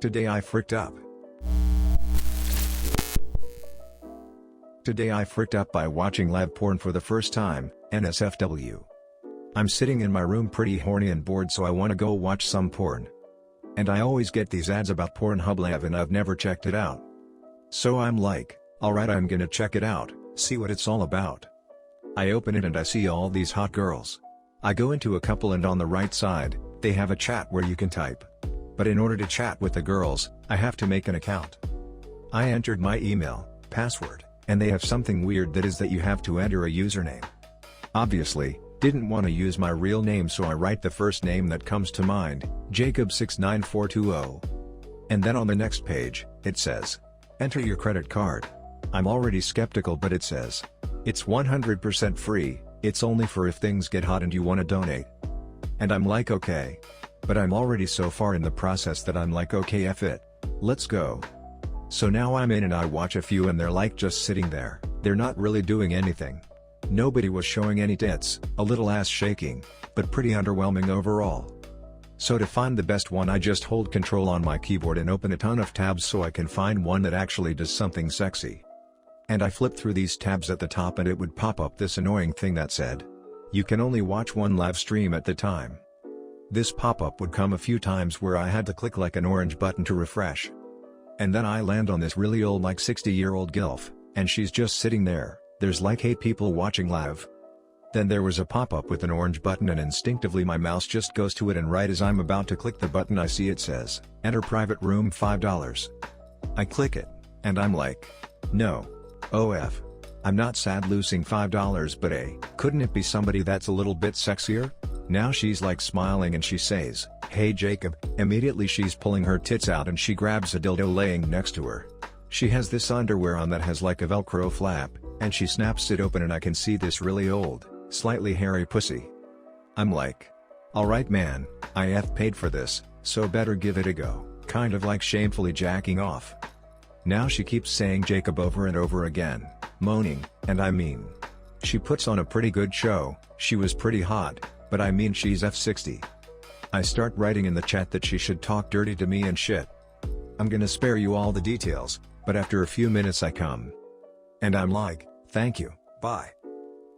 Today I fricked up. Today I fricked up by watching live porn for the first time, NSFW. I'm sitting in my room pretty horny and bored, so I wanna go watch some porn. And I always get these ads about Pornhub Live and I've never checked it out. So I'm like, alright, I'm gonna check it out, see what it's all about. I open it and I see all these hot girls. I go into a couple and on the right side, they have a chat where you can type. But in order to chat with the girls, I have to make an account. I entered my email, password, and they have something weird that is that you have to enter a username. Obviously, didn't want to use my real name, so I write the first name that comes to mind, Jacob69420. And then on the next page, it says, enter your credit card. I'm already skeptical, but it says, it's 100% free, it's only for if things get hot and you want to donate. And I'm like, okay. But I'm already so far in the process that I'm like, okay, F it. Let's go. So now I'm in and I watch a few and they're like just sitting there, they're not really doing anything. Nobody was showing any tits, a little ass shaking, but pretty underwhelming overall. So to find the best one, I just hold Control on my keyboard and open a ton of tabs so I can find one that actually does something sexy. And I flipped through these tabs at the top and it would pop up this annoying thing that said, you can only watch one live stream at the time. This pop-up would come a few times where I had to click like an orange button to refresh. And then I land on this really old, like 60-year-old gilf, and she's just sitting there. There's like 8 people watching live. Then there was a pop-up with an orange button and instinctively my mouse just goes to it, and right as I'm about to click the button I see it says, enter private room $5. I click it, and I'm like, no. OF. I'm not sad losing $5, but couldn't it be somebody that's a little bit sexier? Now she's like smiling and she says, hey Jacob. Immediately she's pulling her tits out and she grabs a dildo laying next to her. She has this underwear on that has like a Velcro flap, and she snaps it open and I can see this really old, slightly hairy pussy. I'm like, alright man, I paid for this, so better give it a go, kind of like shamefully jacking off. Now she keeps saying Jacob over and over again, moaning, and I mean, she puts on a pretty good show. She was pretty hot, but I mean she's F60. I start writing in the chat that she should talk dirty to me and shit. I'm gonna spare you all the details, but after a few minutes I come. And I'm like, thank you, bye.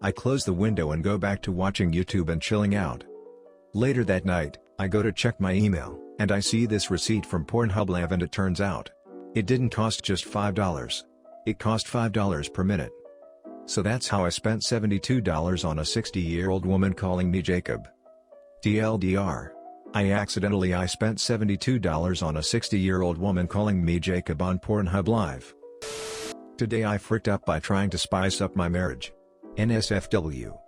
I close the window and go back to watching YouTube and chilling out. Later that night, I go to check my email, and I see this receipt from Pornhub Live, and it turns out, it didn't cost just $5. It cost $5 per minute. So that's how I spent $72 on a 60-year-old woman calling me Jacob. TLDR. I spent $72 on a 60-year-old woman calling me Jacob on Pornhub Live. Today I fricked up by trying to spice up my marriage. NSFW.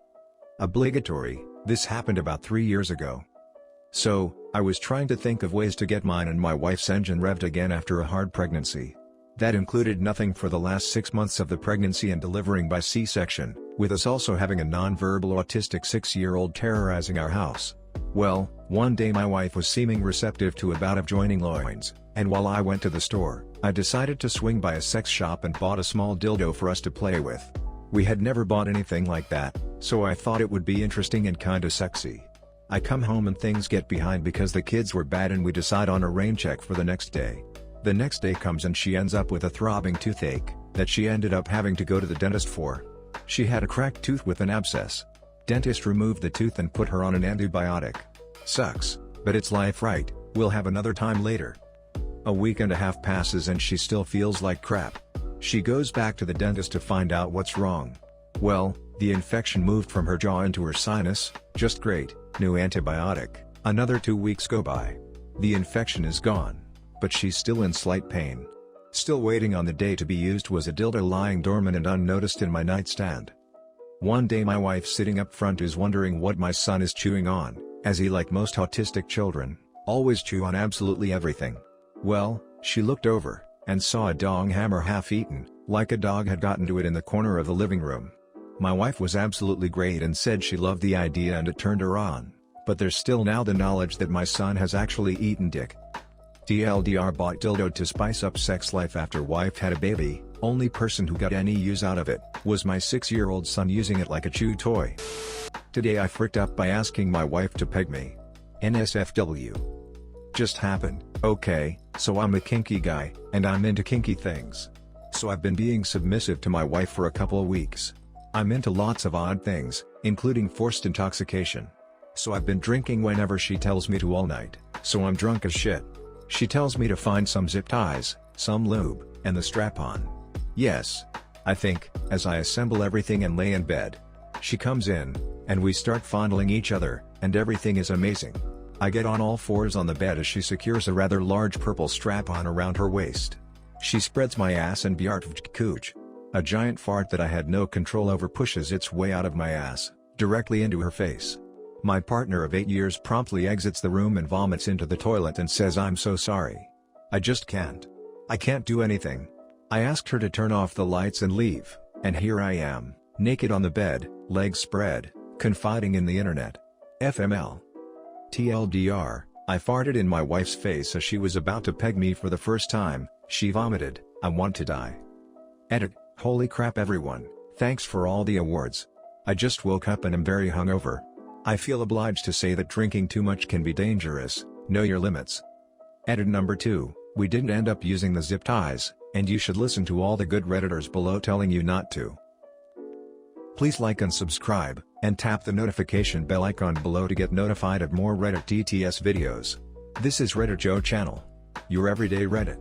Obligatory. This happened about 3 years ago. So, I was trying to think of ways to get mine and my wife's engine revved again after a hard pregnancy. That included nothing for the last 6 months of the pregnancy and delivering by C-section, with us also having a non-verbal autistic 6-year-old terrorizing our house. Well, one day my wife was seeming receptive to a bout of joining loins, and while I went to the store, I decided to swing by a sex shop and bought a small dildo for us to play with. We had never bought anything like that, so I thought it would be interesting and kinda sexy. I come home and things get behind because the kids were bad and we decide on a rain check for the next day. The next day comes and she ends up with a throbbing toothache, that she ended up having to go to the dentist for. She had a cracked tooth with an abscess. Dentist removed the tooth and put her on an antibiotic. Sucks, but it's life, right? We'll have another time later. A week and a half passes and she still feels like crap. She goes back to the dentist to find out what's wrong. Well, the infection moved from her jaw into her sinus. Just great, new antibiotic. Another 2 weeks go by. The infection is gone, but she's still in slight pain. Still waiting on the day to be used was a dildo lying dormant and unnoticed in my nightstand. One day my wife sitting up front is wondering what my son is chewing on, as he, like most autistic children, always chew on absolutely everything. Well, she looked over, and saw a dong hammer half eaten, like a dog had gotten to it in the corner of the living room. My wife was absolutely great and said she loved the idea and it turned her on, but there's still now the knowledge that my son has actually eaten dick. TLDR bought dildo to spice up sex life after wife had a baby. Only person who got any use out of it was my 6-year-old son using it like a chew toy. Today I fricked up by asking my wife to peg me. NSFW. Just happened. Okay, So I'm a kinky guy, and I'm into kinky things. So I've been being submissive to my wife for a couple of weeks. I'm into lots of odd things, including forced intoxication. So I've been drinking whenever she tells me to all night, so I'm drunk as shit. She tells me to find some zip ties, some lube, and the strap-on. Yes. I think, as I assemble everything and lay in bed. She comes in, and we start fondling each other, and everything is amazing. I get on all fours on the bed as she secures a rather large purple strap-on around her waist. She spreads my ass and bjartvj cooch. A giant fart that I had no control over pushes its way out of my ass, directly into her face. My partner of 8 years promptly exits the room and vomits into the toilet and says I'm so sorry. I just can't. I can't do anything. I asked her to turn off the lights and leave, and here I am, naked on the bed, legs spread, confiding in the internet. FML. TLDR, I farted in my wife's face as she was about to peg me for the first time. She vomited. I want to die. Edit. Holy crap everyone, thanks for all the awards. I just woke up and am very hungover. I feel obliged to say that drinking too much can be dangerous. Know your limits. Edit number 2, we didn't end up using the zip ties, and you should listen to all the good Redditors below telling you not to. Please like and subscribe, and tap the notification bell icon below to get notified of more Reddit DTS videos. This is Reddit Joe channel. Your everyday Reddit.